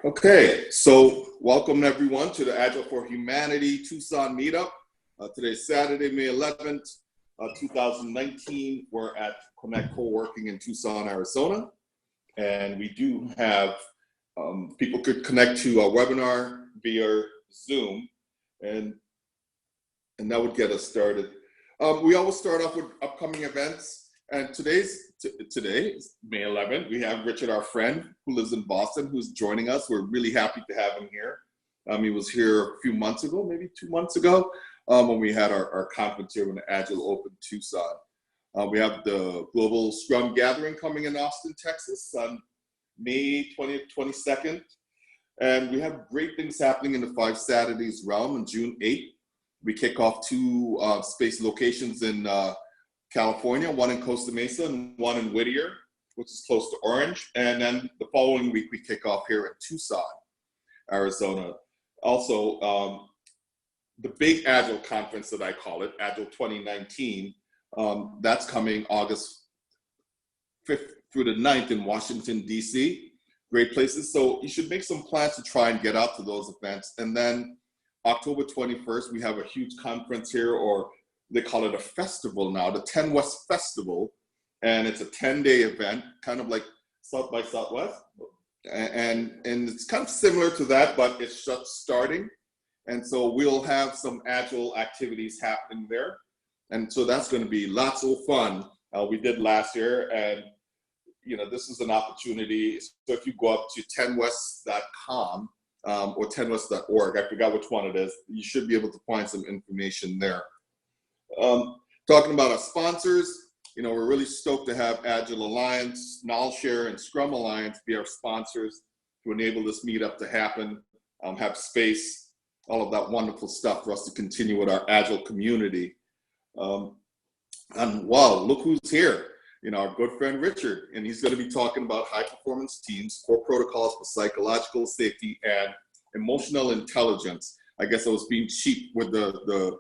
Okay, so welcome everyone to the Agile for Humanity Tucson meetup. Today's Saturday, May 11th, 2019. We're at Connect Co-working in Tucson, Arizona. And we do have people could connect to our webinar via Zoom, and that would get us started. We always start off with upcoming events. And today, May 11th, we have Richard, our friend, who lives in Boston, who's joining us. We're really happy to have him here. He was here a few months ago, maybe 2 months ago, when we had our conference here when the Agile opened Tucson. We have the Global Scrum Gathering coming in Austin, Texas on May 20th, 22nd. And we have great things happening in the 5 Saturdays realm on June 8th. We kick off 2 space locations in California, one in Costa Mesa and one in Whittier, which is close to Orange. And then the following week, we kick off here in Tucson, Arizona. Also, the big Agile conference that I call it, Agile 2019, that's coming August 5th through the 9th in Washington, D.C. Great places. So you should make some plans to try and get out to those events. And then October 21st, we have a huge conference here, or they call it a festival now, the 10 West Festival. And it's a 10-day event, kind of like South by Southwest. And it's kind of similar to that, but it's just starting. And so we'll have some Agile activities happening there. And so that's going to be lots of fun. We did last year, and this is an opportunity. So if you go up to 10west.com or 10west.org, I forgot which one it is, you should be able to find some information there. Talking about our sponsors, we're really stoked to have Agile Alliance, KnowledgeShare, and Scrum Alliance be our sponsors to enable this meetup to happen, have space, all of that wonderful stuff for us to continue with our Agile community. And wow, look who's here, our good friend Richard, and he's going to be talking about high performance teams, core protocols for psychological safety and emotional intelligence. I guess I was being cheap with the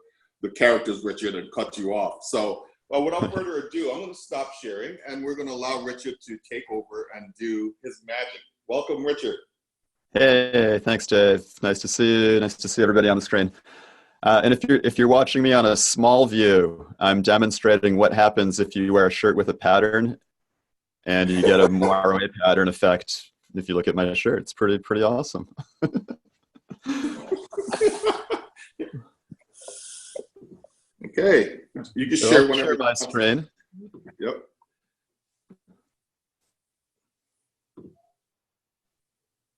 characters, Richard, and cut you off. So without further ado, I'm going to stop sharing, and we're going to allow Richard to take over and do his magic. Welcome, Richard. Hey, thanks, Dave. Nice to see you. Nice to see everybody on the screen. And if you're watching me on a small view, I'm demonstrating what happens if you wear a shirt with a pattern, and you get a moire pattern effect. If you look at my shirt, it's pretty awesome. Okay, you can share whenever. Share my screen. Yep.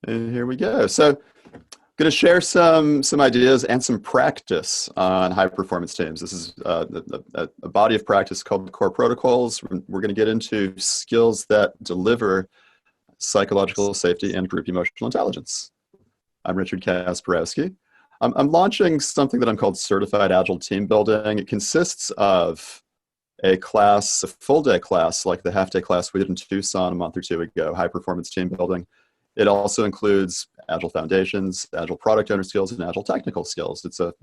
And here we go. So I'm going to share some ideas and some practice on high performance teams. This is a body of practice called core protocols. We're going to get into skills that deliver psychological safety and group emotional intelligence. I'm Richard Kasperowski. I'm launching something that I'm called Certified Agile Team Building. It consists of a class, a full day class, like the half day class we did in Tucson a month or 2 ago, high performance team building. It also includes Agile Foundations, Agile Product Owner skills, and Agile Technical skills. It's a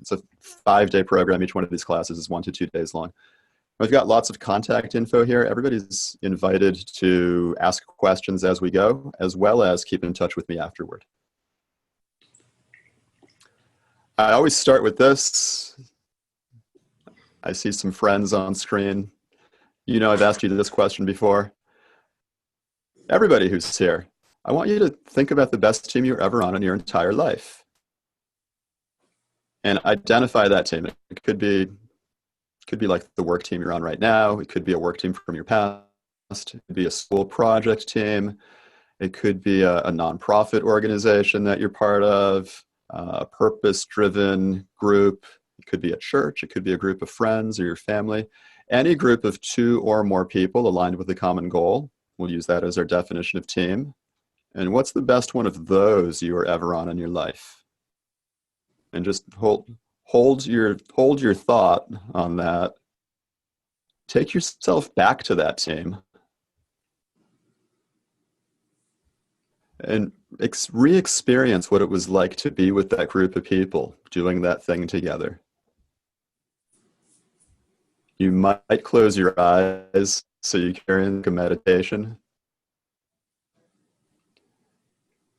5-day program. Each one of these classes is 1 to 2 days long. We've got lots of contact info here. Everybody's invited to ask questions as we go, as well as keep in touch with me afterward. I always start with this. I see some friends on screen. I've asked you this question before. Everybody who's here, I want you to think about the best team you were ever on in your entire life. And identify that team. It could be like the work team you're on right now. It could be a work team from your past. It could be a school project team. It could be a nonprofit organization that you're part of. A purpose-driven group. It could be a church. It could be a group of friends or your family. Any group of 2 or more people aligned with a common goal. We'll use that as our definition of team. And what's the best one of those you were ever on in your life? And just hold your thought on that. Take yourself back to that team. And re-experience what it was like to be with that group of people doing that thing together. You might close your eyes so you carry in a meditation.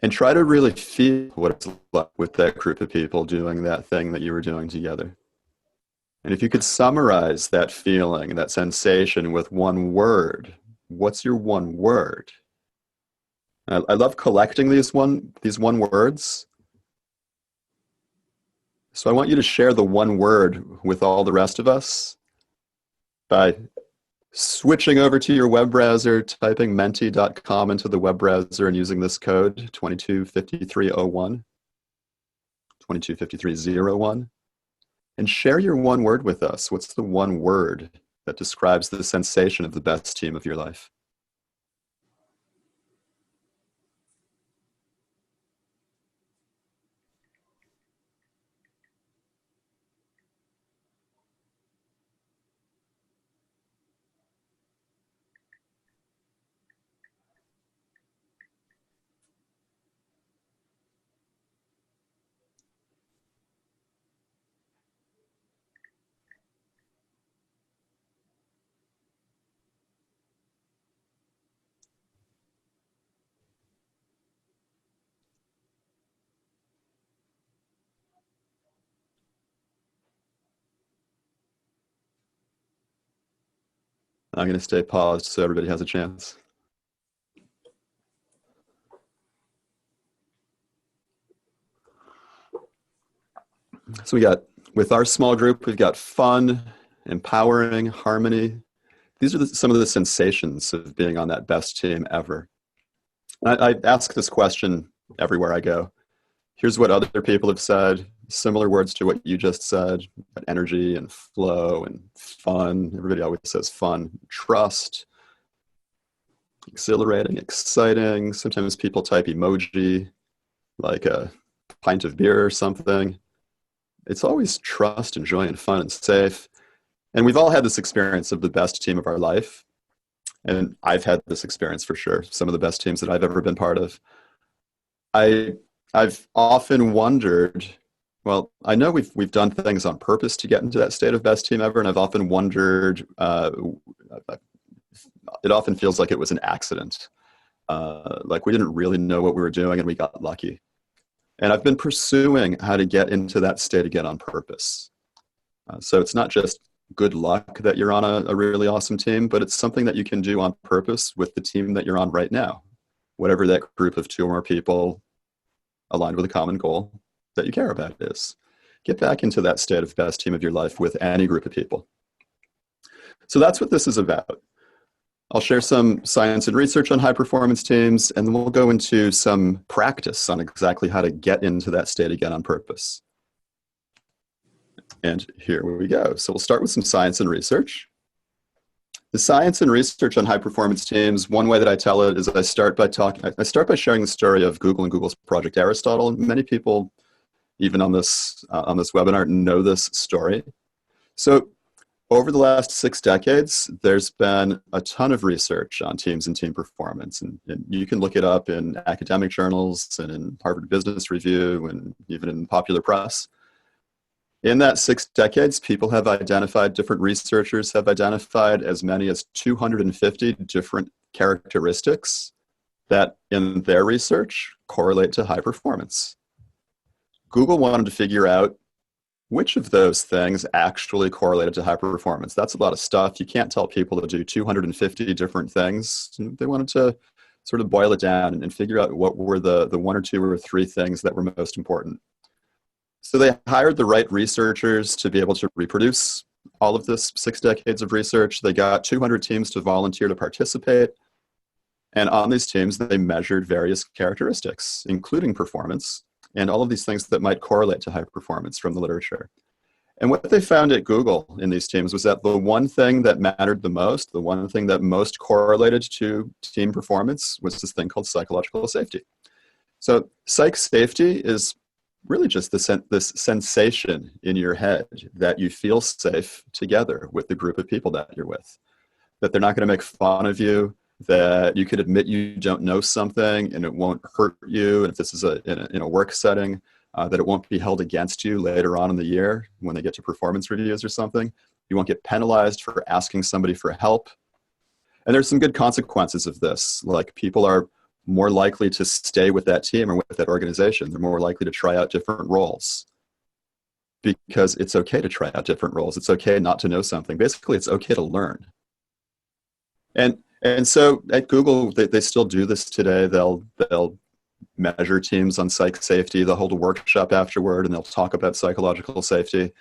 And try to really feel what it's like with that group of people doing that thing that you were doing together. And if you could summarize that feeling, that sensation with one word, what's your one word? I love collecting these one words. So I want you to share the one word with all the rest of us by switching over to your web browser, typing menti.com into the web browser and using this code 225301, 225301, and share your one word with us. What's the one word that describes the sensation of the best team of your life? I'm going to stay paused so everybody has a chance. So with our small group, we've got fun, empowering, harmony. These are some of the sensations of being on that best team ever. I ask this question everywhere I go. Here's what other people have said, similar words to what you just said, energy and flow and fun. Everybody always says fun, trust, exhilarating, exciting. Sometimes people type emoji, like a pint of beer or something. It's always trust and joy and fun and safe. And we've all had this experience of the best team of our life. And I've had this experience for sure. Some of the best teams that I've ever been part of. I've often wondered, well, I know we've done things on purpose to get into that state of best team ever. And I've often wondered, it often feels like it was an accident. Like we didn't really know what we were doing and we got lucky. And I've been pursuing how to get into that state again on purpose. So it's not just good luck that you're on a really awesome team, but it's something that you can do on purpose with the team that you're on right now. Whatever that group of two or more people aligned with a common goal that you care about is. Get back into that state of best team of your life with any group of people. So that's what this is about. I'll share some science and research on high performance teams, and then we'll go into some practice on exactly how to get into that state again on purpose. And here we go. So we'll start with some science and research. The science and research on high performance teams, one way that I tell it is I start by sharing the story of Google and Google's Project Aristotle. Many people, even on this webinar, know this story. So over the last 6 decades, there's been a ton of research on teams and team performance. And you can look it up in academic journals and in Harvard Business Review and even in popular press. In that 6 decades, different researchers have identified as many as 250 different characteristics that in their research correlate to high performance. Google wanted to figure out which of those things actually correlated to high performance. That's a lot of stuff. You can't tell people to do 250 different things. They wanted to sort of boil it down and figure out what were the 1 or 2 or 3 things that were most important. So they hired the right researchers to be able to reproduce all of this 6 decades of research. They got 200 teams to volunteer to participate. And on these teams, they measured various characteristics, including performance, and all of these things that might correlate to high performance from the literature. And what they found at Google in these teams was that the one thing that mattered the most, the one thing that most correlated to team performance was this thing called psychological safety. So psych safety is really just this sensation in your head that you feel safe together with the group of people that you're with, that they're not going to make fun of you, that you could admit you don't know something and it won't hurt you. And if this is in a work setting, that it won't be held against you later on in the year when they get to performance reviews or something. You won't get penalized for asking somebody for help. And there's some good consequences of this, like people are more likely to stay with that team or with that organization. They're more likely to try out different roles because it's okay to try out different roles. It's okay not to know something. Basically, it's okay to learn. And so at Google, they still do this today. They'll measure teams on psych safety. They'll hold a workshop afterward, and they'll talk about psychological safety.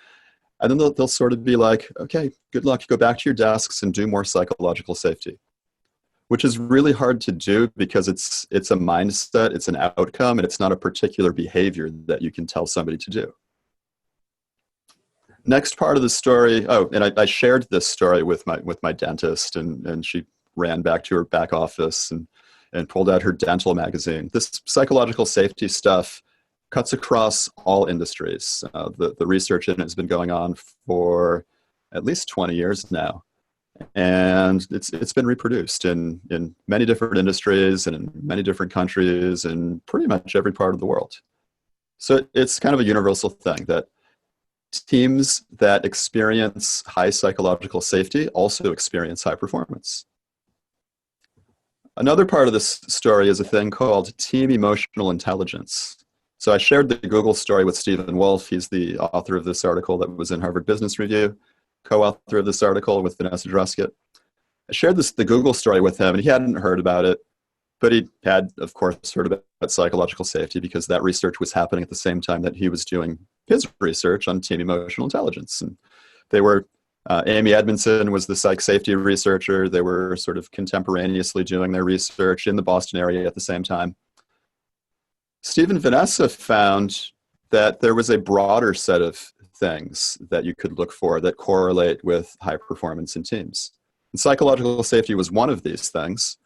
And then they'll sort of be like, okay, good luck. Go back to your desks and do more psychological safety, which is really hard to do because it's a mindset, it's an outcome, and it's not a particular behavior that you can tell somebody to do. Next part of the story, and I shared this story with my dentist, and she ran back to her back office and pulled out her dental magazine. This psychological safety stuff cuts across all industries. The research in it has been going on for at least 20 years now. And it's been reproduced in many different industries and in many different countries and pretty much every part of the world. So it's kind of a universal thing that teams that experience high psychological safety also experience high performance. Another part of this story is a thing called team emotional intelligence. So I shared the Google story with Stephen Wolf. He's the author of this article that was in Harvard Business Review, co-author of this article with Vanessa Druskett. I shared the Google story with him, and he hadn't heard about it, but he had, of course, heard about psychological safety because that research was happening at the same time that he was doing his research on team emotional intelligence. And they were, Amy Edmondson was the psych safety researcher. They were sort of contemporaneously doing their research in the Boston area at the same time. Steve and Vanessa found that there was a broader set of things that you could look for that correlate with high performance in teams. And psychological safety was one of these things,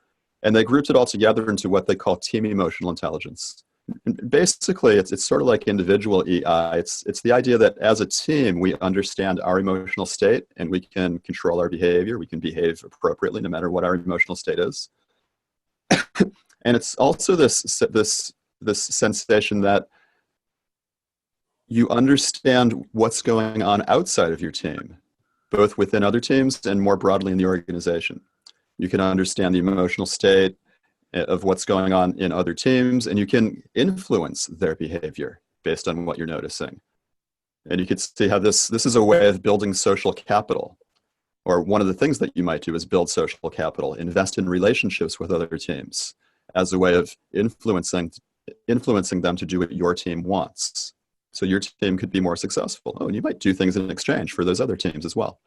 and they grouped it all together into what they call team emotional intelligence. And basically, it's sort of like individual EI. It's the idea that as a team, we understand our emotional state and we can control our behavior. We can behave appropriately no matter what our emotional state is. And it's also this sensation that you understand what's going on outside of your team, both within other teams and more broadly in the organization. You can understand the emotional state of what's going on in other teams, and you can influence their behavior based on what you're noticing. And you could see how this is a way of building social capital. Or one of the things that you might do is build social capital, invest in relationships with other teams as a way of influencing them to do what your team wants. So your team could be more successful. Oh, and you might do things in exchange for those other teams as well.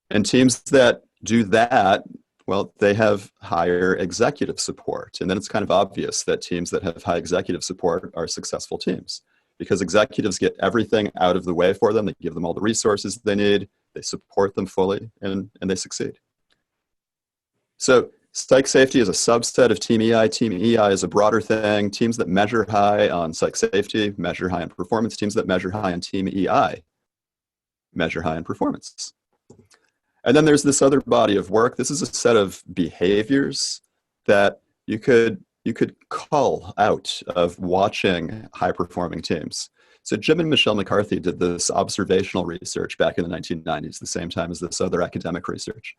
And teams that do that, well, they have higher executive support. And then it's kind of obvious that teams that have high executive support are successful teams because executives get everything out of the way for them. They give them all the resources they need. They support them fully, and they succeed. So psych safety is a subset of Team EI. Team EI is a broader thing. Teams that measure high on psych safety measure high on performance. Teams that measure high on Team EI measure high on performance. And then there's this other body of work. This is a set of behaviors that you could cull out of watching high-performing teams. So Jim and Michelle McCarthy did this observational research back in the 1990s, the same time as this other academic research.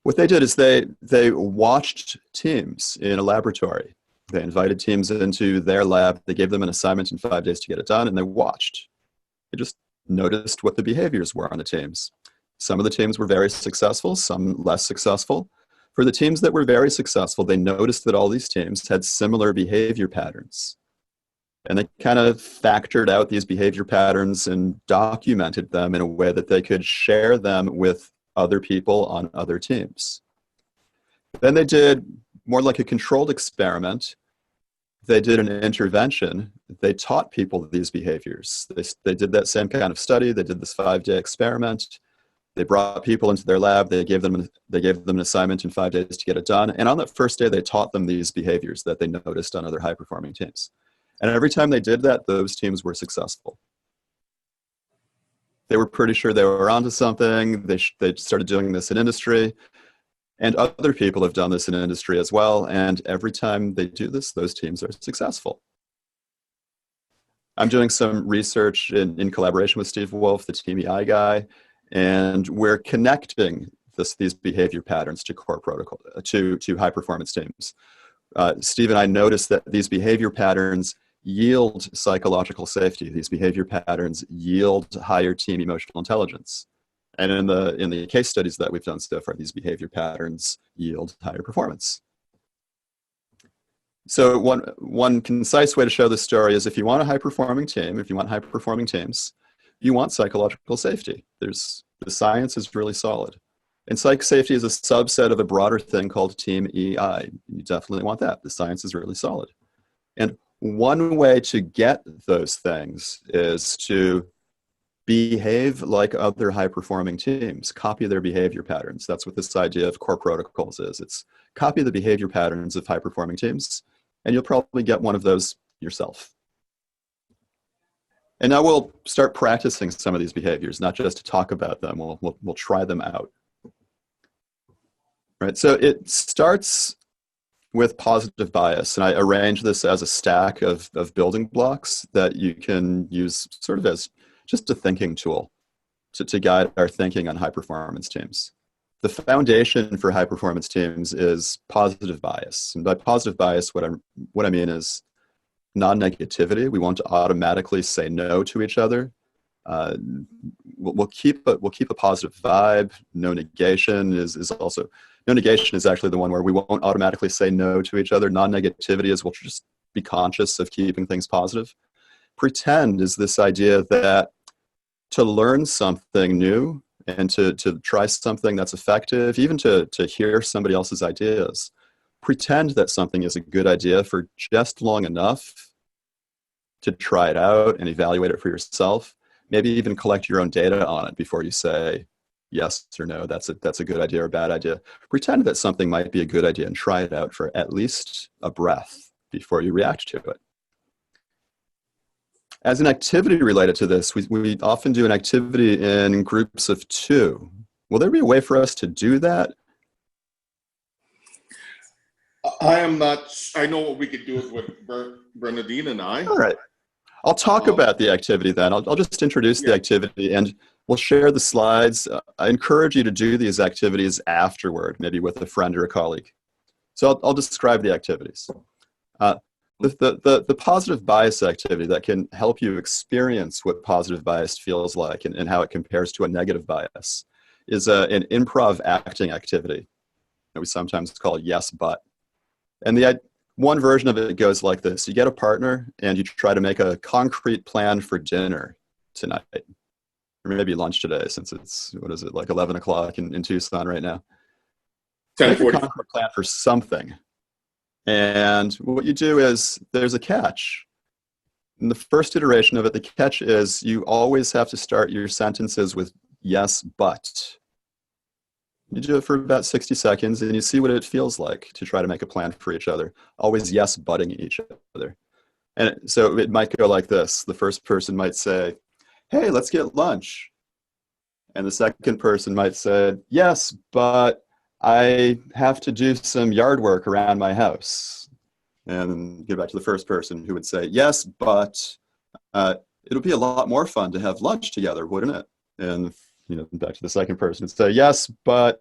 What they did is they watched teams in a laboratory. They invited teams into their lab. They gave them an assignment in 5 days to get it done, and they watched. They just noticed what the behaviors were on the teams. Some of the teams were very successful, some less successful. For the teams that were very successful, they noticed that all these teams had similar behavior patterns. And they kind of factored out these behavior patterns and documented them in a way that they could share them with other people on other teams. Then they did more like a controlled experiment. They did an intervention. They taught people these behaviors. They did that same kind of study. They did this 5-day experiment. They brought people into their lab. They gave them an assignment in 5 days to get it done. And on that first day, they taught them these behaviors that they noticed on other high-performing teams. And every time they did that, those teams were successful. They were pretty sure they were onto something. They started doing this in industry. And other people have done this in industry as well. And every time they do this, those teams are successful. I'm doing some research in collaboration with Steve Wolf, the Team EI guy. And we're connecting these behavior patterns to core protocol, to high performance teams. Steve and I noticed that these behavior patterns yield psychological safety. These behavior patterns yield higher team emotional intelligence. And in the case studies that we've done so far, these behavior patterns yield higher performance. So one concise way to show this story is if you want a high-performing team, if you want high-performing teams, you want psychological safety. The science is really solid. And psych safety is a subset of a broader thing called Team EI. You definitely want that. The science is really solid. And one way to get those things is to behave like other high-performing teams, copy their behavior patterns. That's what this idea of core protocols is. It's copy the behavior patterns of high-performing teams, and you'll probably get one of those yourself. And now we'll start practicing some of these behaviors, not just to talk about them. We'll try them out. Right, so it starts with positive bias, and I arrange this as a stack of building blocks that you can use sort of as just a thinking tool to guide our thinking on high-performance teams. The foundation for high-performance teams is positive bias. And by positive bias, what I mean is non-negativity. We won't automatically say no to each other. We'll keep a positive vibe. No negation is also... No negation is actually the one where we won't automatically say no to each other. Non-negativity is we'll just be conscious of keeping things positive. Pretend is this idea that to learn something new and to try something that's effective, even to hear somebody else's ideas, pretend that something is a good idea for just long enough to try it out and evaluate it for yourself. Maybe even collect your own data on it before you say yes or no, that's a good idea or a bad idea. Pretend that something might be a good idea and try it out for at least a breath before you react to it. As an activity related to this, we often do an activity in groups of 2. Will there be a way for us to do that? I am not. I know what we could do with Bernadine and I. All right. I'll talk about the activity then. I'll just introduce the activity and we'll share the slides. I encourage you to do these activities afterward, maybe with a friend or a colleague. So I'll describe the activities. The positive bias activity that can help you experience what positive bias feels like and how it compares to a negative bias is an improv acting activity that we sometimes call yes, but. And one version of it goes like this. You get a partner and you try to make a concrete plan for dinner tonight, or maybe lunch today, since it's, what is it, like 11 o'clock in Tucson right now. Make a concrete plan for something. And what you do is, there's a catch. In the first iteration of it, the catch is you always have to start your sentences with yes, but. You do it for about 60 seconds and you see what it feels like to try to make a plan for each other. Always yes, butting each other. And so it might go like this. The first person might say, hey, let's get lunch. And the second person might say, yes, but I have to do some yard work around my house. And then get back to the first person who would say, yes, but it'll be a lot more fun to have lunch together, wouldn't it? And back to the second person and say, yes, but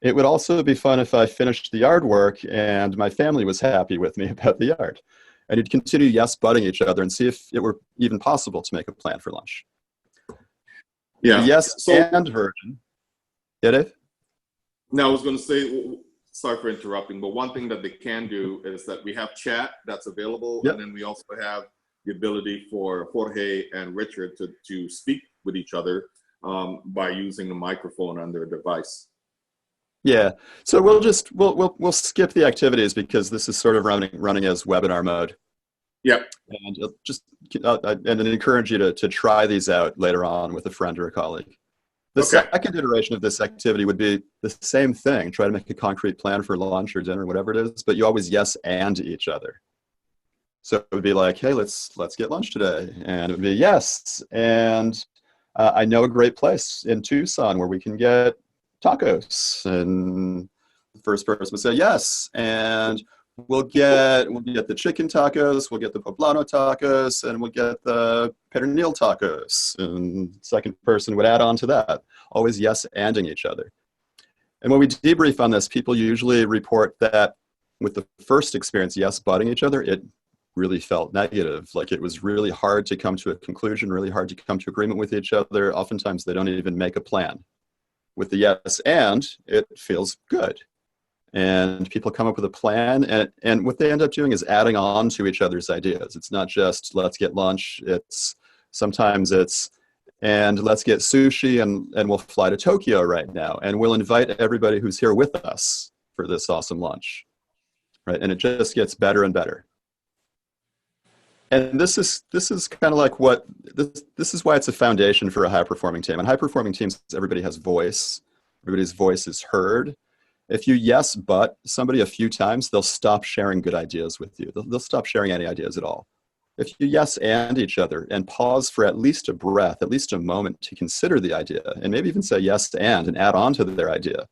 it would also be fun if I finished the yard work and my family was happy with me about the yard. And you'd continue yes, butting each other and see if it were even possible to make a plan for lunch. Yeah. The yes and version. Get it? Now I was going to say, sorry for interrupting, but one thing that they can do is that we have chat that's available. Yep. And then we also have the ability for Jorge and Richard to speak with each other by using the microphone on their device. Yeah, so we'll skip the activities because this is sort of running as webinar mode. Yep. And and encourage you to try these out later on with a friend or a colleague. The second iteration of this activity would be the same thing. Try to make a concrete plan for lunch or dinner, whatever it is, but you always yes and each other. So it would be like, hey, let's get lunch today, and it would be yes, and I know a great place in Tucson where we can get tacos. And the first person would say yes, and we'll get the chicken tacos, we'll get the poblano tacos, and we'll get the pernil tacos. And the second person would add on to that, always yes anding each other. And when we debrief on this, people usually report that with the first experience, yes, butting each other, it really felt negative. Like it was really hard to come to a conclusion, really hard to come to agreement with each other. Oftentimes they don't even make a plan. With the yes and, it feels good. And people come up with a plan, and what they end up doing is adding on to each other's ideas. It's not just let's get lunch, sometimes it's and let's get sushi and we'll fly to Tokyo right now and we'll invite everybody who's here with us for this awesome lunch, right? And it just gets better and better. And this is kind of like this is why it's a foundation for a high performing team. And high performing teams, everybody has voice. Everybody's voice is heard. If you yes but somebody a few times, they'll stop sharing good ideas with you. They'll stop sharing any ideas at all. If you yes and each other and pause for at least a breath, at least a moment to consider the idea, and maybe even say yes and add on to their idea,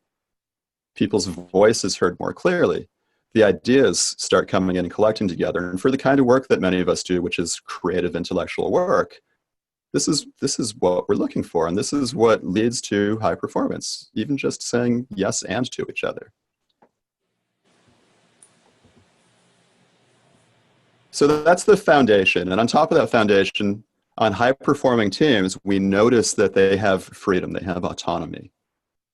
people's voice is heard more clearly. The ideas start coming in and collecting together. And for the kind of work that many of us do, which is creative intellectual work, this is what we're looking for. And this is what leads to high performance, even just saying yes and to each other. So that's the foundation. And on top of that foundation, on high performing teams, we notice that they have freedom, they have autonomy.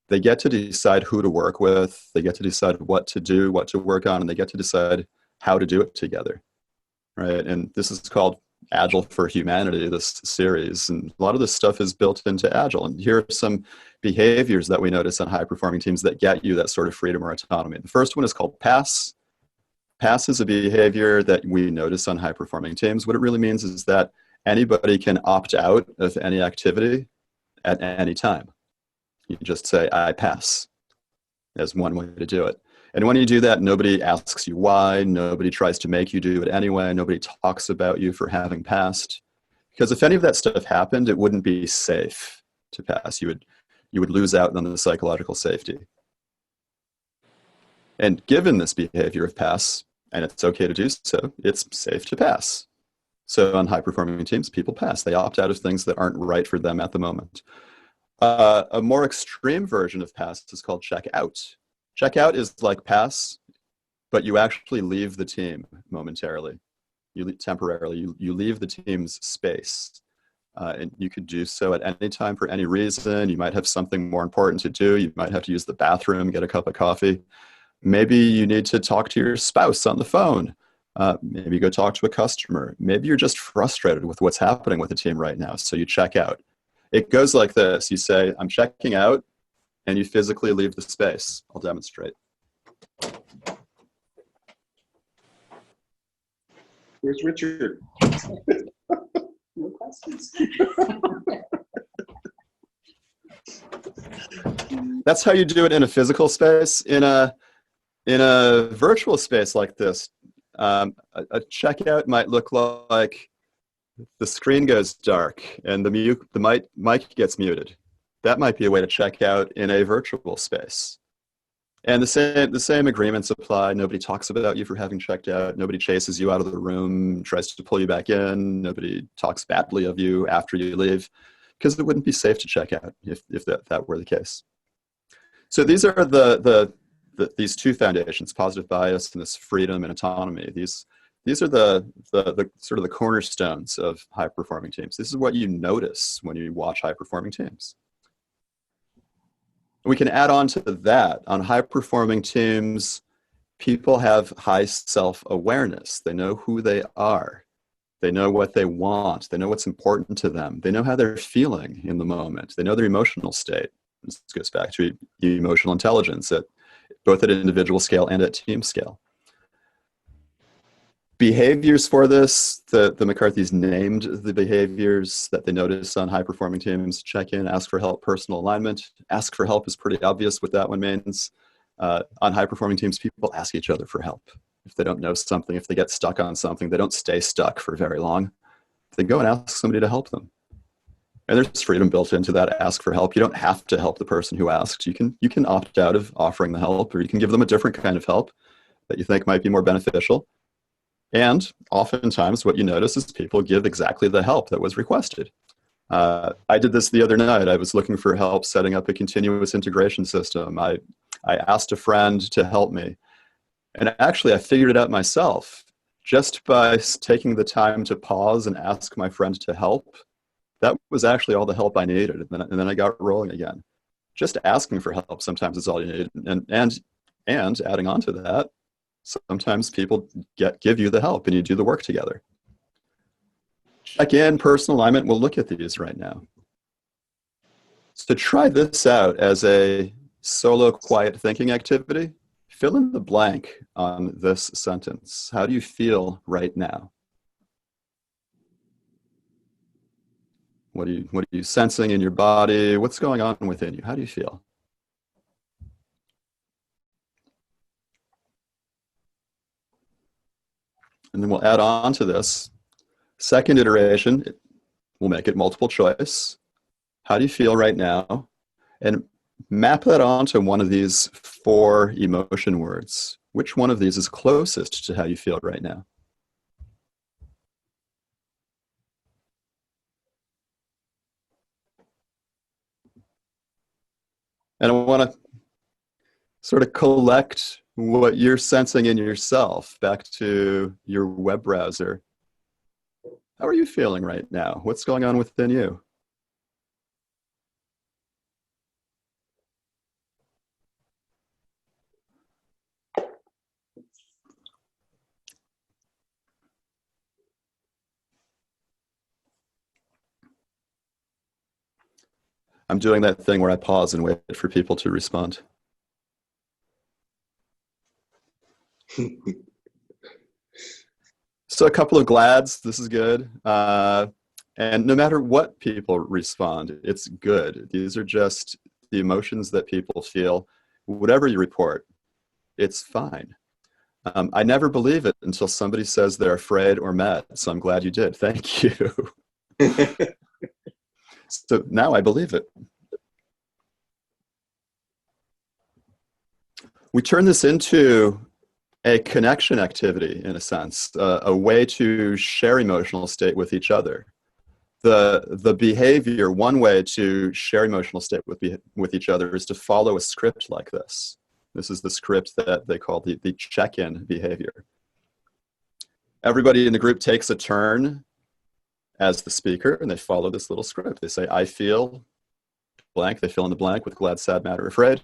They get to decide who to work with, they get to decide what to do, what to work on, and they get to decide how to do it together, right? And this is called Agile for Humanity, this series. And a lot of this stuff is built into Agile. And here are some behaviors that we notice on high-performing teams that get you that sort of freedom or autonomy. The first one is called pass. Pass is a behavior that we notice on high-performing teams. What it really means is that anybody can opt out of any activity at any time. You just say, I pass, as one way to do it. And when you do that, nobody asks you why, nobody tries to make you do it anyway, nobody talks about you for having passed. Because if any of that stuff happened, it wouldn't be safe to pass. You would lose out on the psychological safety. And given this behavior of pass, and it's okay to do so, it's safe to pass. So on high-performing teams, people pass. They opt out of things that aren't right for them at the moment. A more extreme version of pass is called check out. Check out is like pass, but you actually leave the team momentarily. Temporarily. You leave the team's space. And you could do so at any time for any reason. You might have something more important to do. You might have to use the bathroom, get a cup of coffee. Maybe you need to talk to your spouse on the phone. Maybe go talk to a customer. Maybe you're just frustrated with what's happening with the team right now, so you check out. It goes like this. You say, I'm checking out, and you physically leave the space. I'll demonstrate. Where's Richard? No questions. That's how you do it in a physical space. In a virtual space like this, a checkout might look like the screen goes dark and the mic gets muted. That might be a way to check out in a virtual space. And the same agreements apply. Nobody talks about you for having checked out. Nobody chases you out of the room, tries to pull you back in. Nobody talks badly of you after you leave, because it wouldn't be safe to check out if that were the case. So these are these two foundations, positive bias and this freedom and autonomy. These are the sort of the cornerstones of high-performing teams. This is what you notice when you watch high-performing teams. We can add on to that. On high-performing teams, people have high self-awareness. They know who they are. They know what they want. They know what's important to them. They know how they're feeling in the moment. They know their emotional state. This goes back to emotional intelligence, both at individual scale and at team scale. Behaviors for this, the McCarthy's named the behaviors that they notice on high-performing teams: check in, ask for help, personal alignment. Ask for help is pretty obvious what that one means. On high-performing teams, people ask each other for help. If they don't know something, if they get stuck on something, they don't stay stuck for very long. They go and ask somebody to help them. And there's freedom built into that ask for help. You don't have to help the person who asked. You can opt out of offering the help, or you can give them a different kind of help that you think might be more beneficial. And oftentimes what you notice is people give exactly the help that was requested. I did this the other night. I was looking for help setting up a continuous integration system. I asked a friend to help me. And actually, I figured it out myself just by taking the time to pause and ask my friend to help. That was actually all the help I needed. And then I got rolling again. Just asking for help sometimes is all you need. And adding on to that, sometimes people give you the help and you do the work together. Check in, personal alignment. We'll look at these right now. So try this out as a solo quiet thinking activity. Fill in the blank on this sentence. How do you feel right now? What are you sensing in your body? What's going on within you? How do you feel? And then we'll add on to this. Second iteration, we'll make it multiple choice. How do you feel right now? And map that onto one of these 4 emotion words. Which one of these is closest to how you feel right now? And I want to sort of collect what you're sensing in yourself back to your web browser. How are you feeling right now? What's going on within you? I'm doing that thing where I pause and wait for people to respond. So a couple of glads, this is good. And no matter what people respond, it's good. These are just the emotions that people feel. Whatever you report, it's fine. I never believe it until somebody says they're afraid or mad. So I'm glad you did. Thank you. So now I believe it. We turn this into a connection activity, in a sense, a way to share emotional state with each other. The behavior, one way to share emotional state with each other is to follow a script like this. This is the script that they call the check-in behavior. Everybody in the group takes a turn as the speaker, and they follow this little script. They say, I feel blank. They fill in the blank with glad, sad, mad, or afraid.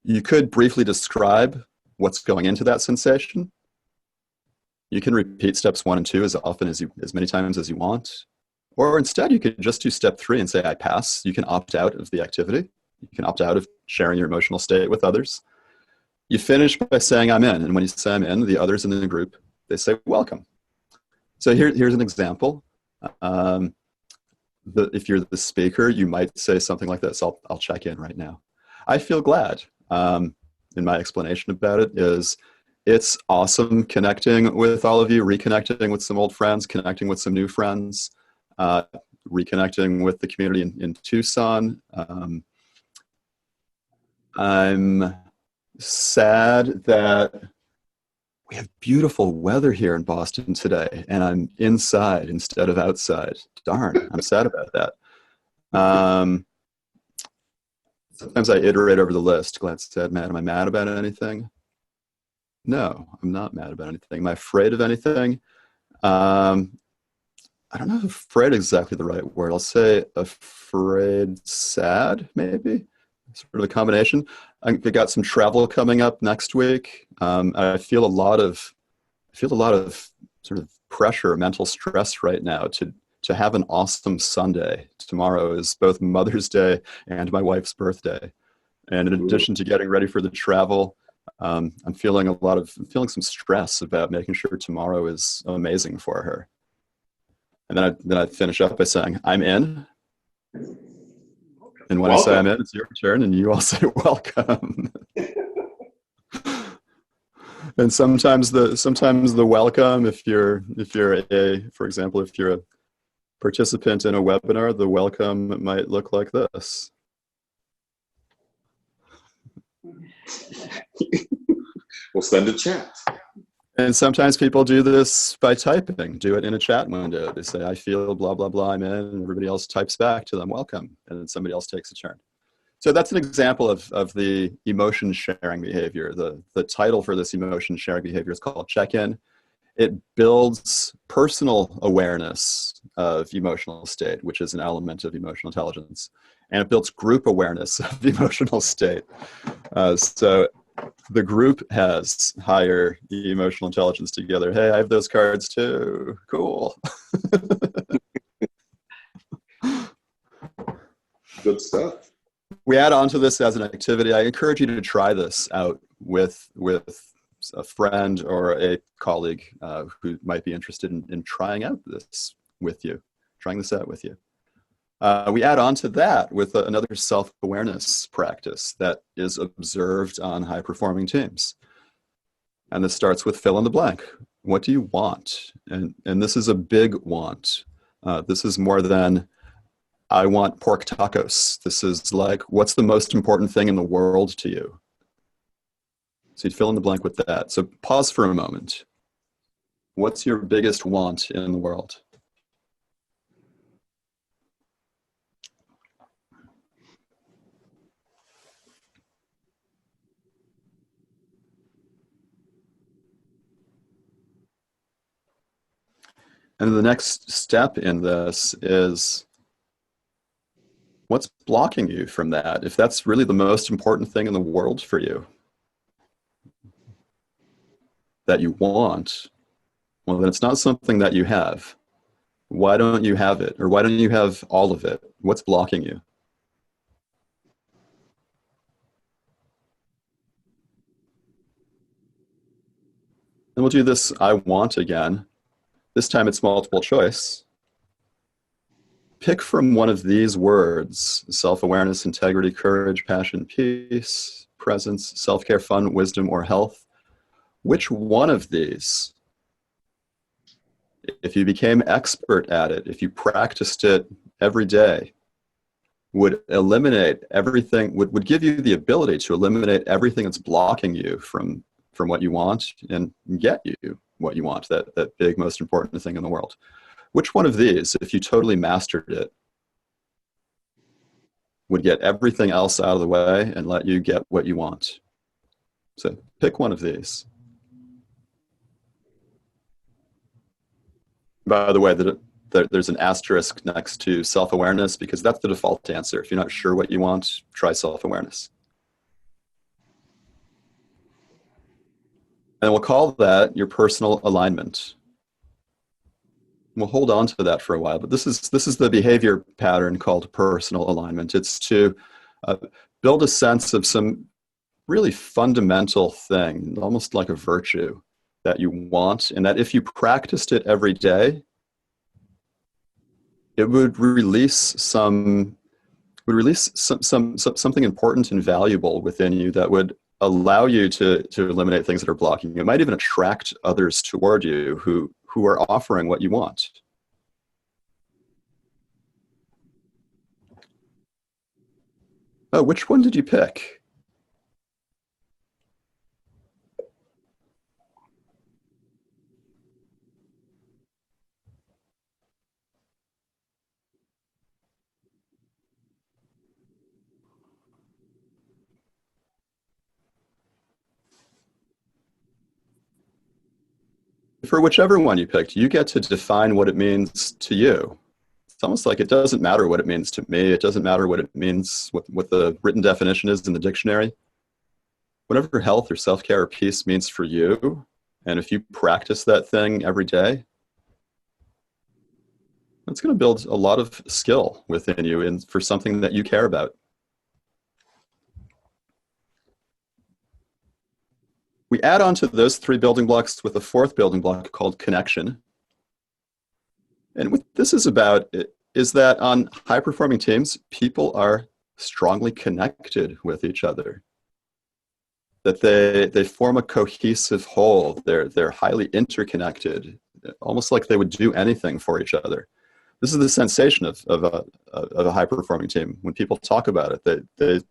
You could briefly describe what's going into that sensation. You can repeat steps 1 and 2 as many times as you want. Or instead, you could just do step 3 and say, I pass. You can opt out of the activity. You can opt out of sharing your emotional state with others. You finish by saying, I'm in. And when you say I'm in, the others in the group, they say, welcome. So here's an example. If you're the speaker, you might say something like this. I'll check in right now. I feel glad. In my explanation about it is, it's awesome connecting with all of you, reconnecting with some old friends, connecting with some new friends, reconnecting with the community in Tucson. I'm sad that we have beautiful weather here in Boston today, and I'm inside instead of outside. Darn, I'm sad about that. Sometimes I iterate over the list. Glad, sad, mad. Am I mad about anything? No, I'm not mad about anything. Am I afraid of anything? I don't know if afraid is exactly the right word. I'll say afraid, sad, maybe. Sort of a combination. I got some travel coming up next week. I feel a lot of sort of pressure, mental stress right now to have an awesome Sunday. Tomorrow is both Mother's Day and my wife's birthday. And in addition to getting ready for the travel, I'm feeling some stress about making sure tomorrow is amazing for her. And then I finish up by saying, I'm in. And when welcome. I say I'm in, it's your turn, and you all say welcome. And sometimes the welcome, if you're a participant in a webinar, the welcome might look like this. We'll send a chat. And sometimes people do this by typing, do it in a chat window. They say, I feel blah, blah, blah, I'm in, and everybody else types back to them, welcome. And then somebody else takes a turn. So that's an example of the emotion sharing behavior. The title for this emotion sharing behavior is called check-in. It builds personal awareness of emotional state, which is an element of emotional intelligence. And it builds group awareness of emotional state. So the group has higher emotional intelligence together. Hey, I have those cards too. Cool. Good stuff. We add on to this as an activity. I encourage you to try this out with a friend or a colleague who might be interested in trying out this with you, trying this out with you. We add on to that with another self-awareness practice that is observed on high-performing teams. And this starts with fill in the blank. What do you want? And this is a big want. This is more than, I want pork tacos. This is like, what's the most important thing in the world to you? So you'd fill in the blank with that. So pause for a moment. What's your biggest want in the world? And the next step in this is, what's blocking you from that? If that's really the most important thing in the world for you that you want, well, then it's not something that you have. Why don't you have it? Or why don't you have all of it? What's blocking you? And we'll do this I want again. This time it's multiple choice. Pick from one of these words: self-awareness, integrity, courage, passion, peace, presence, self-care, fun, wisdom, or health. Which one of these, if you became expert at it, if you practiced it every day, would eliminate everything, would give you the ability to eliminate everything that's blocking you from what you want and get you what you want, that big, most important thing in the world? Which one of these, if you totally mastered it, would get everything else out of the way and let you get what you want? So pick one of these. By the way, there's an asterisk next to self-awareness because that's the default answer. If you're not sure what you want, try self-awareness. And we'll call that your personal alignment. We'll hold on to that for a while, but this is the behavior pattern called personal alignment. It's to build a sense of some really fundamental thing, almost like a virtue that you want, and that if you practiced it every day, it would release something important and valuable within you that would allow you to eliminate things that are blocking you. It might even attract others toward you who are offering what you want. Oh, which one did you pick? For whichever one you picked, you get to define what it means to you. It's almost like it doesn't matter what it means to me. It doesn't matter what it means, what the written definition is in the dictionary. Whatever health or self-care or peace means for you, and if you practice that thing every day, it's going to build a lot of skill within you and for something that you care about. We add on to those three building blocks with a fourth building block called connection. And what this is about is that on high-performing teams, people are strongly connected with each other. That they form a cohesive whole. They're highly interconnected, almost like they would do anything for each other. This is the sensation of a high-performing team. When people talk about it,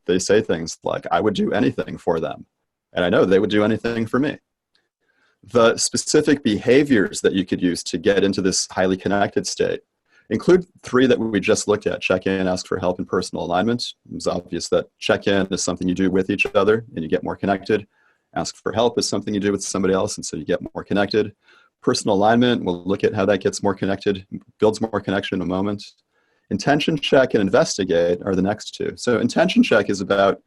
they say things like, I would do anything for them. And I know they would do anything for me. The specific behaviors that you could use to get into this highly connected state Include 3 that we just looked at: check in, ask for help, and personal alignment. It's obvious that check in is something you do with each other and you get more connected. Ask for help is something you do with somebody else, and so you get more connected. Personal alignment, we'll look at how that gets more connected, builds more connection in a moment. Intention check and investigate are the next 2. So intention check is about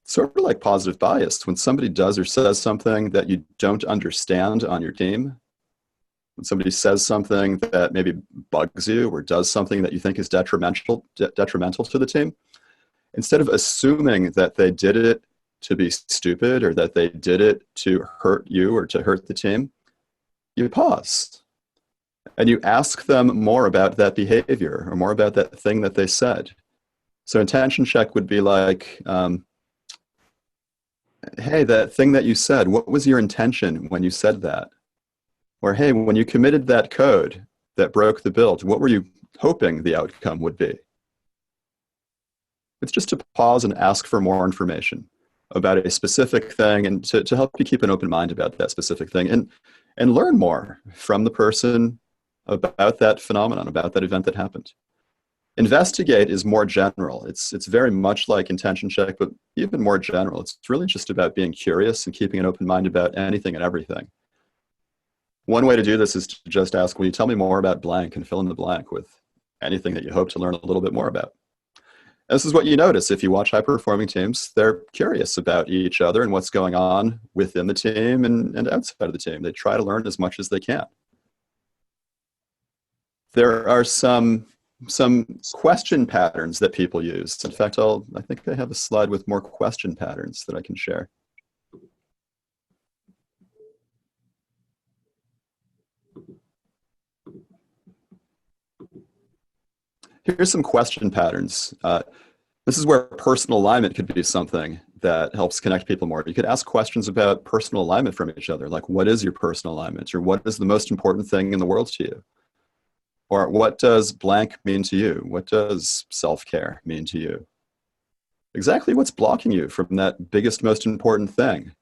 sort of like positive bias. When somebody does or says something that you don't understand on your team, when somebody says something that maybe bugs you or does something that you think is detrimental to the team, instead of assuming that they did it to be stupid or that they did it to hurt you or to hurt the team, you pause and you ask them more about that behavior or more about that thing that they said. So intention check would be like, hey, that thing that you said, what was your intention when you said that? Or, hey, when you committed that code that broke the build, what were you hoping the outcome would be? It's just to pause and ask for more information about a specific thing and to help you keep an open mind about that specific thing and learn more from the person about that phenomenon, about that event that happened. Investigate is more general. It's very much like intention check, but even more general. It's really just about being curious and keeping an open mind about anything and everything. One way to do this is to just ask, will you tell me more about blank, and fill in the blank with anything that you hope to learn a little bit more about. This is what you notice if you watch high-performing teams. They're curious about each other and what's going on within the team and outside of the team. They try to learn as much as they can. There are some question patterns that people use. In fact, I think I have a slide with more question patterns that I can share. Here's some question patterns. This is where personal alignment could be something that helps connect people more. You could ask questions about personal alignment from each other, like what is your personal alignment, or what is the most important thing in the world to you? Or what does blank mean to you? What does self-care mean to you? Exactly what's blocking you from that biggest, most important thing?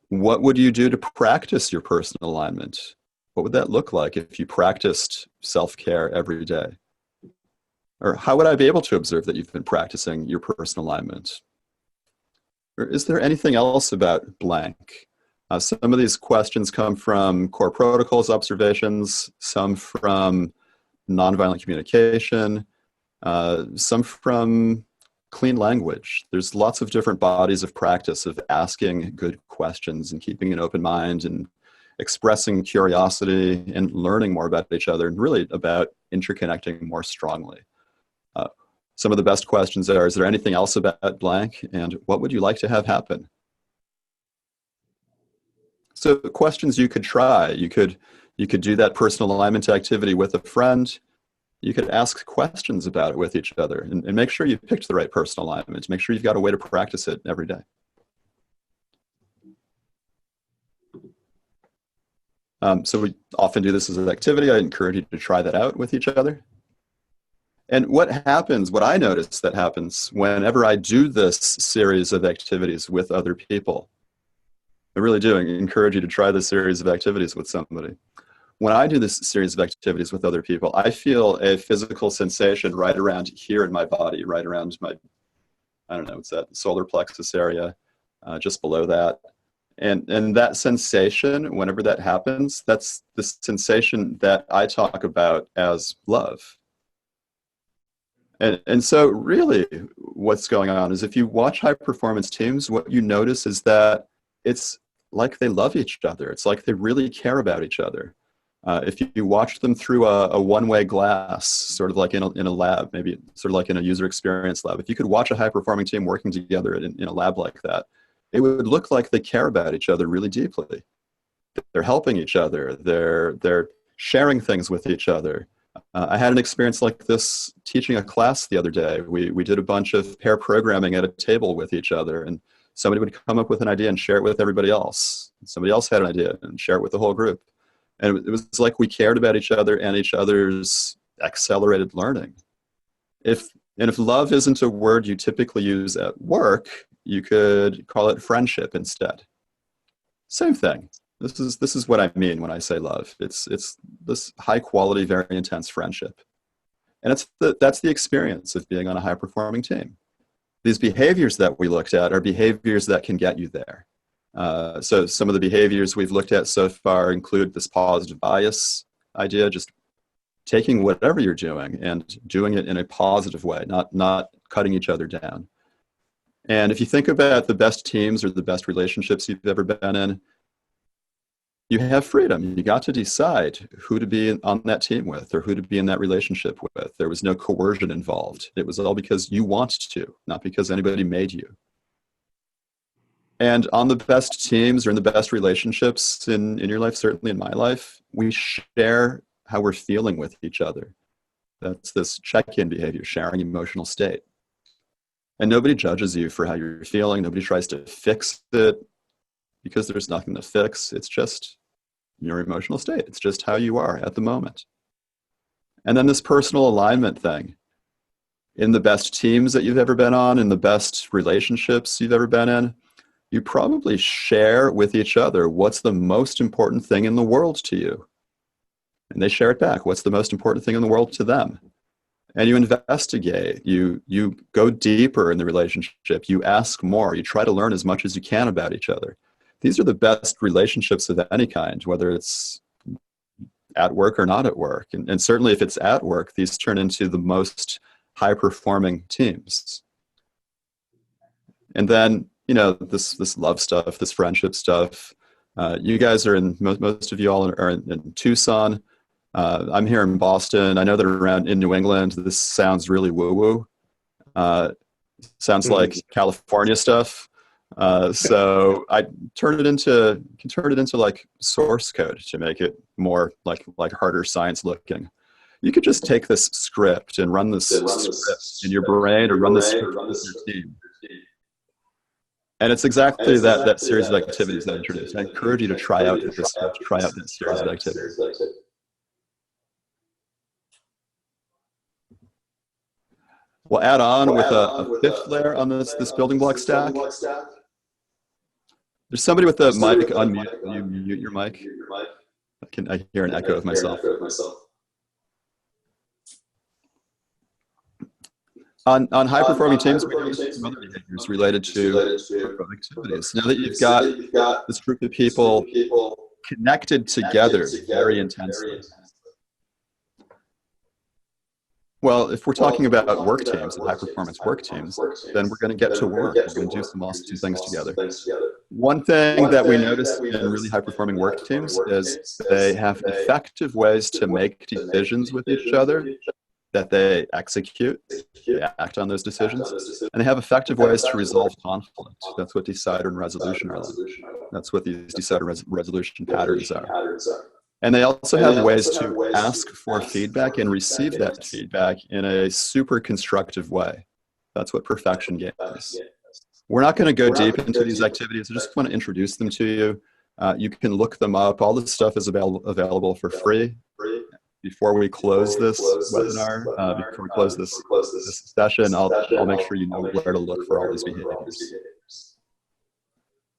What would you do to practice your personal alignment? What would that look like if you practiced self-care every day? Or how would I be able to observe that you've been practicing your personal alignment? Or is there anything else about blank? Some of these questions come from core protocols observations, some from nonviolent communication, some from clean language. There's lots of different bodies of practice of asking good questions and keeping an open mind and expressing curiosity and learning more about each other and really about interconnecting more strongly. Some of the best questions are, is there anything else about blank? And what would you like to have happen? So the questions you could try, you could do that personal alignment activity with a friend. You could ask questions about it with each other and make sure you picked the right personal alignment. Make sure you've got a way to practice it every day. So we often do this as an activity. I encourage you to try that out with each other. And what happens, what I notice that happens whenever I do this series of activities with other people, I really do encourage you to try this series of activities with somebody. When I do this series of activities with other people, I feel a physical sensation right around here in my body, right around my, I don't know, it's that solar plexus area, just below that. And that sensation, whenever that happens, that's the sensation that I talk about as love. And so really what's going on is if you watch high performance teams, what you notice is that it's like they love each other. It's like they really care about each other. If you watch them through a one-way glass, sort of like in a lab, maybe sort of like in a user experience lab, if you could watch a high-performing team working together in a lab like that, it would look like they care about each other really deeply. They're helping each other. They're sharing things with each other. I had an experience like this teaching a class the other day. We did a bunch of pair programming at a table with each other, and somebody would come up with an idea and share it with everybody else. Somebody else had an idea and share it with the whole group. And it was like we cared about each other and each other's accelerated learning. If love isn't a word you typically use at work, you could call it friendship instead. Same thing. This is what I mean when I say love. It's this high quality, very intense friendship. And that's the experience of being on a high performing team. These behaviors that we looked at are behaviors that can get you there. So some of the behaviors we've looked at so far include this positive bias idea, just taking whatever you're doing and doing it in a positive way, not cutting each other down. And if you think about the best teams or the best relationships you've ever been in, you have freedom. You got to decide who to be on that team with or who to be in that relationship with. There was no coercion involved. It was all because you wanted to, not because anybody made you. And on the best teams or in the best relationships in your life, certainly in my life, we share how we're feeling with each other. That's this check-in behavior, sharing emotional state. And nobody judges you for how you're feeling. Nobody tries to fix it because there's nothing to fix. It's just your emotional state. It's just how you are at the moment. And then this personal alignment thing. In the best teams that you've ever been on, in the best relationships you've ever been in, you probably share with each other what's the most important thing in the world to you. And they share it back. What's the most important thing in the world to them? And you investigate, you go deeper in the relationship, you ask more, you try to learn as much as you can about each other. These are the best relationships of any kind, whether it's at work or not at work. And certainly if it's at work, these turn into the most high-performing teams. And then, this love stuff, this friendship stuff, you guys are most of you all are in Tucson. I'm here in Boston. I know that around in New England, this sounds really woo-woo. Sounds like California stuff. So I can turn it into like source code to make it more like harder science looking. You could just take this script and run this script in your brain or run this script with your team. And it's exactly that series of activities that I introduced. I encourage you to try out that series of activities. We'll add on with a fifth layer on this building block stack. There's somebody with the mic unmute. You mute your mic. I hear an echo of myself. On high-performing teams, we do some other behaviors related to activities. Now that you've got this group of people connected together very intensely. Well, if we're talking about work teams and high-performance work teams, then we're going to get to work. We're going to do some awesome things together. One thing that we notice in really high-performing work teams is they have effective ways to make decisions with each other that they execute, they act on those decisions, and they have effective ways to resolve conflict. That's what decider and resolution are like. That's what these decider resolution patterns are. And they also have ways to ask for feedback and receive that feedback in a super constructive way. That's what perfection gains. We're not going to go deep into these activities. I just want to introduce them to you. You can look them up. All this stuff is available for free. Before we close this webinar, before we close this session, I'll make sure you know where to look for all these behaviors.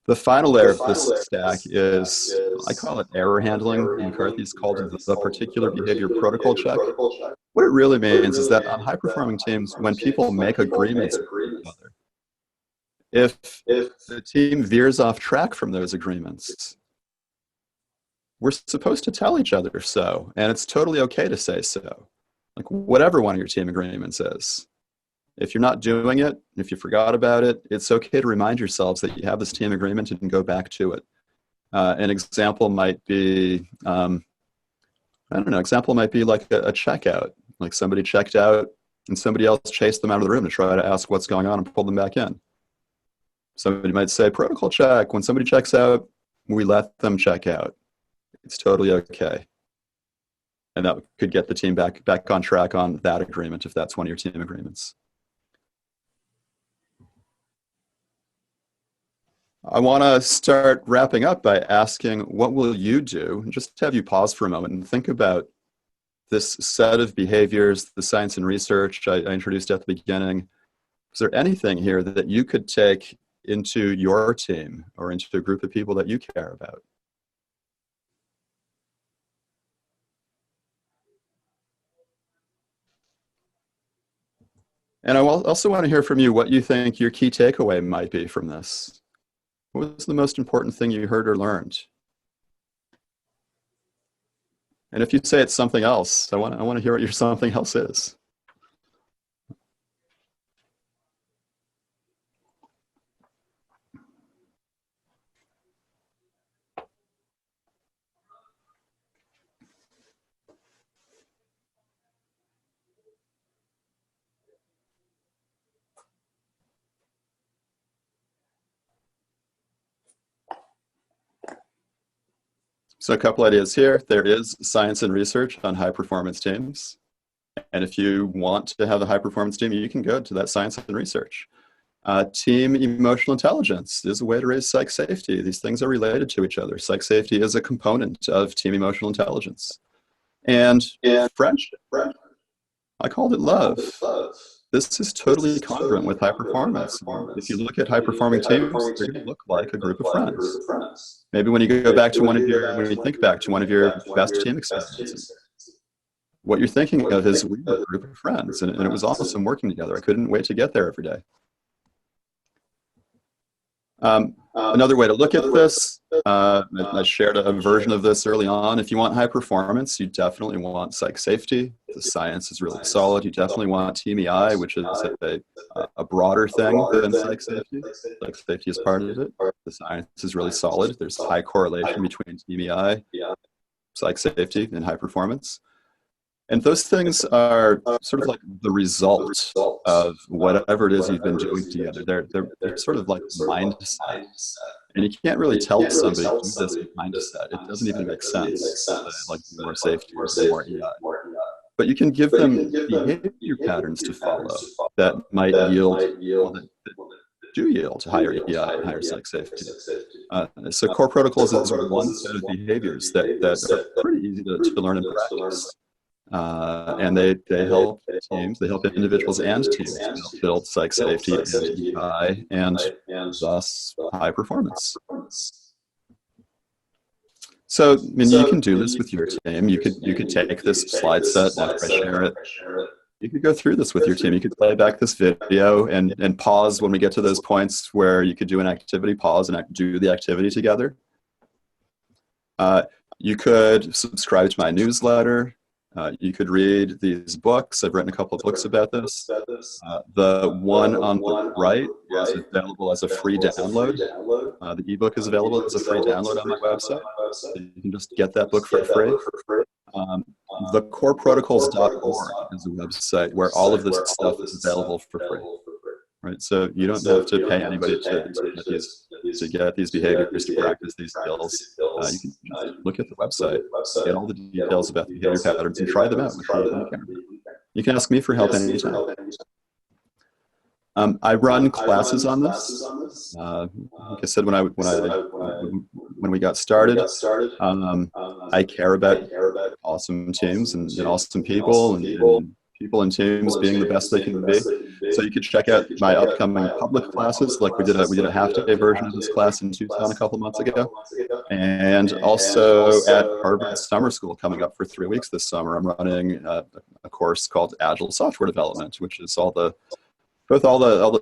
The final layer of this stack is, I call it error handling. McCarthy's called it the particular behavior protocol check. What it really means is that on high-performing teams, when people make agreements with each other, if the team veers off track from those agreements, we're supposed to tell each other so, and it's totally okay to say so. Like whatever one of your team agreements is. If you're not doing it, if you forgot about it, it's okay to remind yourselves that you have this team agreement and go back to it. An example might be, example might be like a checkout. Like somebody checked out and somebody else chased them out of the room to try to ask what's going on and pull them back in. Somebody might say protocol check. When somebody checks out, we let them check out. It's totally okay. And that could get the team back on track on that agreement if that's one of your team agreements. I want to start wrapping up by asking, what will you do? And just have you pause for a moment and think about this set of behaviors, the science and research I introduced at the beginning. Is there anything here that you could take into your team or into a group of people that you care about? And I also want to hear from you what you think your key takeaway might be from this. What was the most important thing you heard or learned? And if you say it's something else, I want to hear what your something else is. So a couple ideas here. There is science and research on high performance teams. And if you want to have a high performance team, you can go to that science and research. Team emotional intelligence is a way to raise psych safety. These things are related to each other. Psych safety is a component of team emotional intelligence. And friendship. I called it love. This is totally congruent with high performance. If you look at high performing teams, they're going to look like a group of friends. Maybe when you go back to when you think back to one of your best team experiences, what you're thinking of is we were a group of friends, and it was awesome working together. I couldn't wait to get there every day. Another way to look at this, I shared a version of this early on. If you want high performance, you definitely want psych safety. The science is really solid. You definitely want Team EI, which is a broader thing than psych safety. Psych safety is part of it. The science is really solid. There's high correlation between Team EI, psych safety, and high performance. And those things are sort of like the result of whatever it is you've been doing together. They're sort of like mindset. And you can't really tell somebody to do this with mindset. It doesn't even make sense. Like more safety or more EI. But you can give them behavior patterns to follow that might yield, that do yield higher EI and higher psych safety. So core protocols is one set of behaviors that are pretty easy to learn and practice. And they help teams, they help individuals and teams build psych safety and EI and thus high performance. So, I mean, you can do this with your team. You could take this slide set after I share it. You could go through this with your team. You could play back this video and pause when we get to those points where you could do an activity, pause and do the activity together. You could subscribe to my newsletter. You could read these books. I've written a couple of books about this. The one on the right is available as a free download. The ebook is available as a free download on my website. So you can just get that book for free. The coreprotocols.org is a website where all of this stuff is available for free. Right, so you don't have to pay anybody to get these behaviors, to practice these skills. You can just look at the website, get all the details about the behavior patterns, and try them out. You can ask me for help anytime. I run classes on this. Like I said, when we got started, I care about awesome teams and awesome people and people and teams being the best they can be. So you could check out my upcoming public classes. Like we did a half-day version of this class in Tucson a couple months ago. And also at Harvard Summer School coming up for 3 weeks this summer, I'm running a course called Agile Software Development, which is all the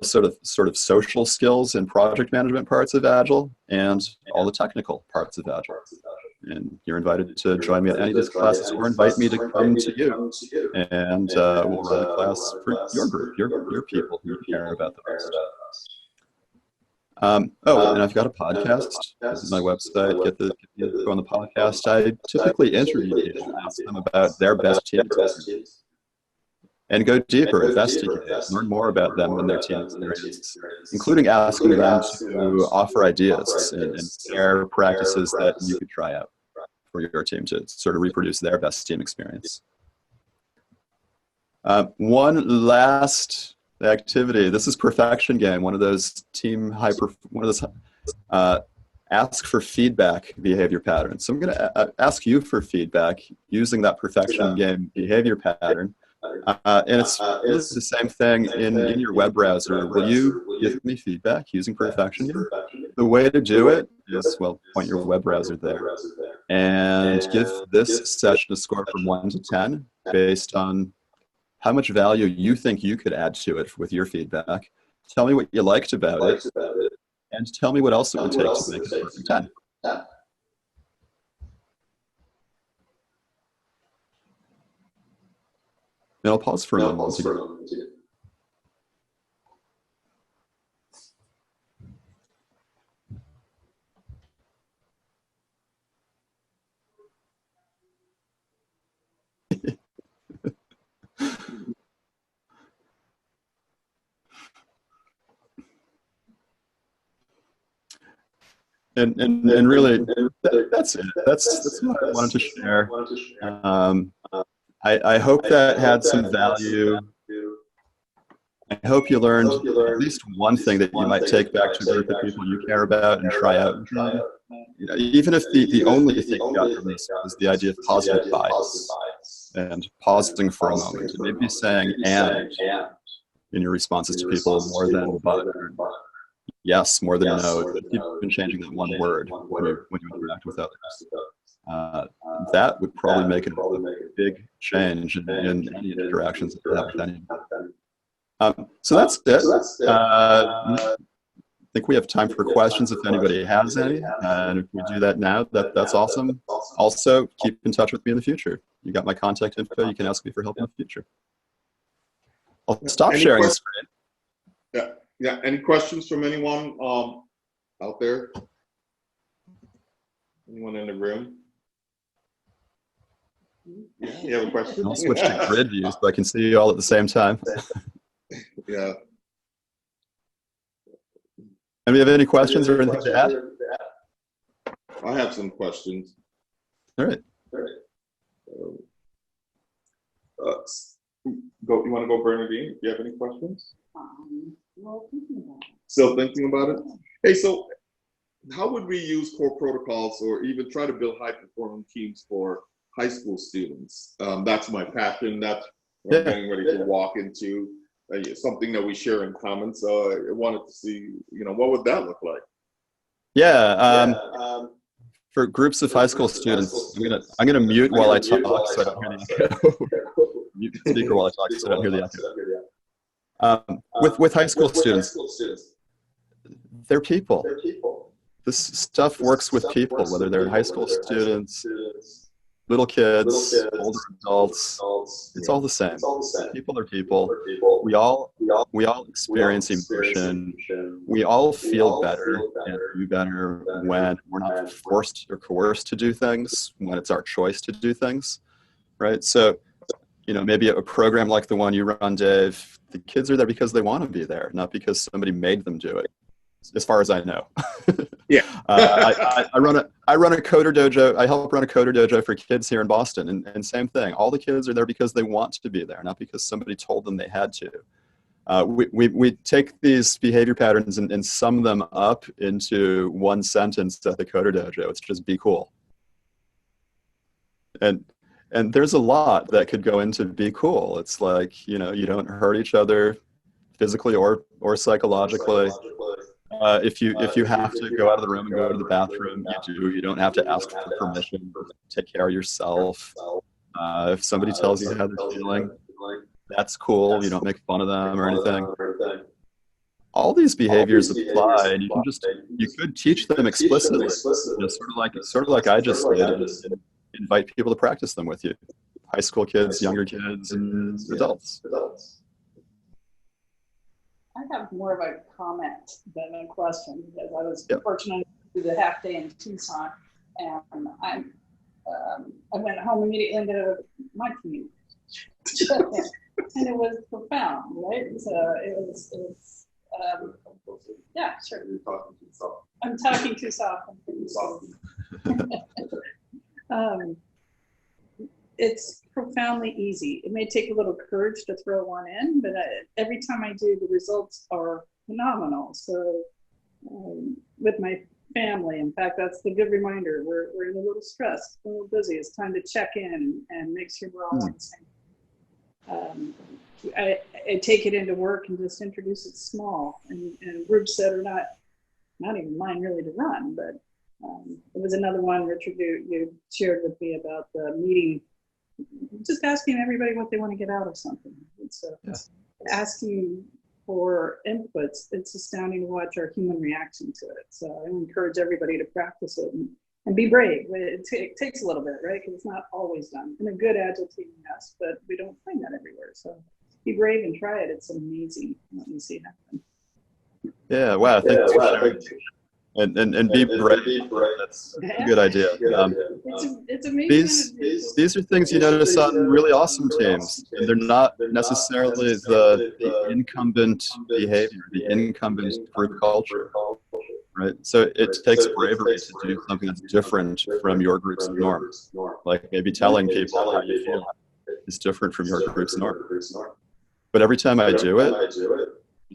sort of social skills and project management parts of Agile and all the technical parts of Agile. And you're invited to join me at any of these classes or invite me to come to you. And we'll run a class for your group, your people who care about the most. And I've got a podcast. This is my website. Get the info on the podcast. I typically interview people and ask them about their best team experience. And go deeper, investigate, learn more about them and their teams and their needs, including asking them to offer ideas and share practices that you could try out for your team to sort of reproduce their best team experience. One last activity. This is Perfection Game, one of those ask for feedback behavior patterns. So I'm going to ask you for feedback using that Perfection Game behavior pattern. And it's the same thing in your web browser. Will you give me feedback using Perfection Game? The way to do it is, well, point your web browser there and give this session a score from 1 to 10 based on how much value you think you could add to it with your feedback. Tell me what you liked about it, and tell me what else it would take to make it a perfect 10. And I'll pause for a moment. And really, that's it. That's what I wanted to share. I hope that had some value. I hope you learned at least one thing that you might take back to a group of people you care about and try out. You know, even if the only thing you got from this was the idea of positive bias and pausing for a moment and maybe saying "and" in your responses to people more than "but." Yes, more than no. You've been changing that one word when you interact with others. That would probably make a big change in any interactions that you have with anyone. So that's it. I think we have time for questions if anybody has any. And if we do that now, that's awesome. Also, keep in touch with me in the future. You got my contact info. You can ask me for help in the future. I'll stop sharing the screen. Yeah. Any questions from anyone out there? Anyone in the room? Yeah, you have a question? I'll switch to grid view so I can see you all at the same time. Yeah. And we have any questions or anything to add? I have some questions. All right. You want to go, Bernadine? Do you have any questions? Well, thinking about it. Still thinking about it? Hey, so how would we use core protocols or even try to build high-performing teams for high school students? That's my passion. That's what I'm getting ready to walk into. Something that we share in common. So I wanted to see, what would that look like? Yeah. For groups of high school students, I'm gonna mute while I talk so I don't hear the echo. Mute the speaker while I talk so I don't hear the echo. With high school students, they're people. This stuff works with people, whether they're high school students, little kids, older adults. It's all the same. People are people. We all experience emotion. We all feel better and do better when we're not forced or coerced to do things, when it's our choice to do things, right? So, maybe a program like the one you run, Dave, the kids are there because they want to be there, not because somebody made them do it, as far as I know. Yeah. I run a coder dojo. I help run a coder dojo for kids here in Boston, and same thing. All the kids are there because they want to be there, not because somebody told them they had to. We take these behavior patterns and sum them up into one sentence at the coder dojo. It's just be cool. And there's a lot that could go into be cool. It's like, you don't hurt each other physically or psychologically. If you have to go out of the room and go to the bathroom, you do. You don't have to ask for permission. Take care of yourself. If somebody tells you how they're feeling, that's cool. You don't make fun of them or anything. All these behaviors apply, and you could teach them explicitly, sort of like I just did, and invite people to practice them with you. High school kids, younger kids, and adults. I have more of a comment than a question because I was fortunate to do the half day in Tucson, and I went home immediately and did my commute, and it was profound, right? So it was yeah, sure. I'm talking too soft. It's profoundly easy. It may take a little courage to throw one in, but every time I do, the results are phenomenal. So with my family, in fact, that's the good reminder. We're in a little stressed, a little busy. It's time to check in and make sure we're all on the same. I take it into work and just introduce it small and groups that are not even mine really to run, but it was another one, Richard, you shared with me about the meeting just asking everybody what they want to get out of something. It's asking for inputs. It's astounding to watch our human reaction to it. So I encourage everybody to practice it and be brave. It takes a little bit, right? Because it's not always done. In a good Agile team, yes, but we don't find that everywhere. So be brave and try it. It's amazing what you see happen. Yeah, wow, thanks for sharing. And be brave. That's a good idea. It's amazing. These are things you notice on really awesome teams. And they're not necessarily the incumbent behavior, the incumbent group culture. Right? So it takes bravery to do something that's different from your group's norm. Like maybe telling people how you feel is different from your group's norm. But every time I do it,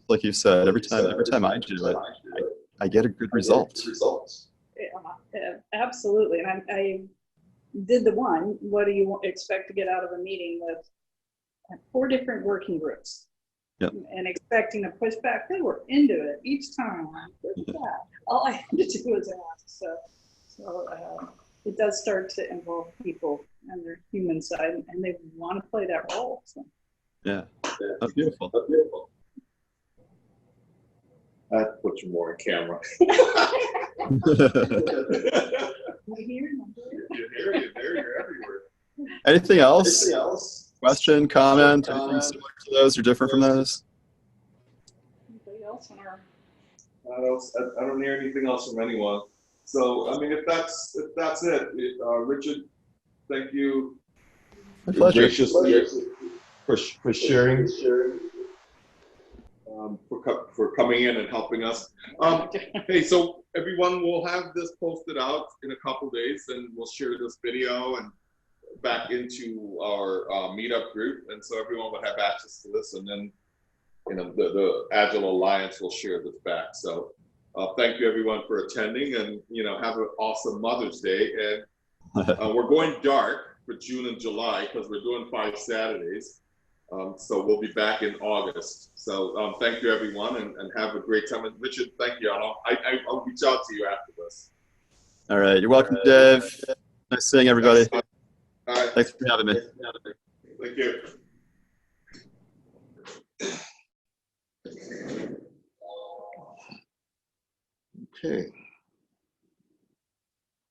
like you said, every time I do it, I get a good result. Yeah, absolutely. And I did the one, what do you expect to get out of a meeting with 4 different working groups? Yep. And expecting a pushback. They were into it each time. All I had to do was ask. So it does start to involve people and their human side, and they want to play that role. So. Yeah, that's beautiful. I have to put you more on camera. You're everywhere. Anything else? Question, comment, anything similar to those or different from those? Anybody else on our... I don't hear anything else from anyone. So, I mean, if that's it, Richard, thank you. My pleasure. Graciously for sharing. For coming in and helping us. Hey, so everyone, will have this posted out in a couple days, and we'll share this video and back into our meetup group, and so everyone will have access to this, and then the Agile Alliance will share this back. So thank you everyone for attending, and have an awesome Mother's Day. And we're going dark for June and July because we're doing 5 Saturdays. So we'll be back in August. So thank you everyone, and have a great time. And Richard, thank you. I'll reach out to you after this. All right, you're welcome, Dave. Nice seeing everybody. All right. Thanks for having me. Thank you. Okay.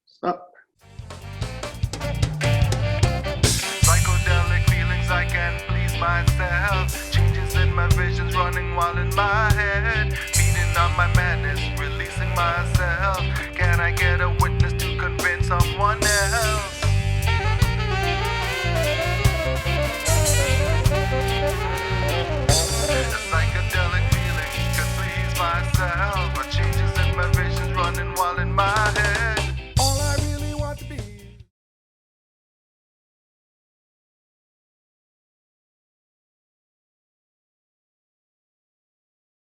Stop. Psychedelic feelings I can't please myself. Changes in my visions running wild in my head.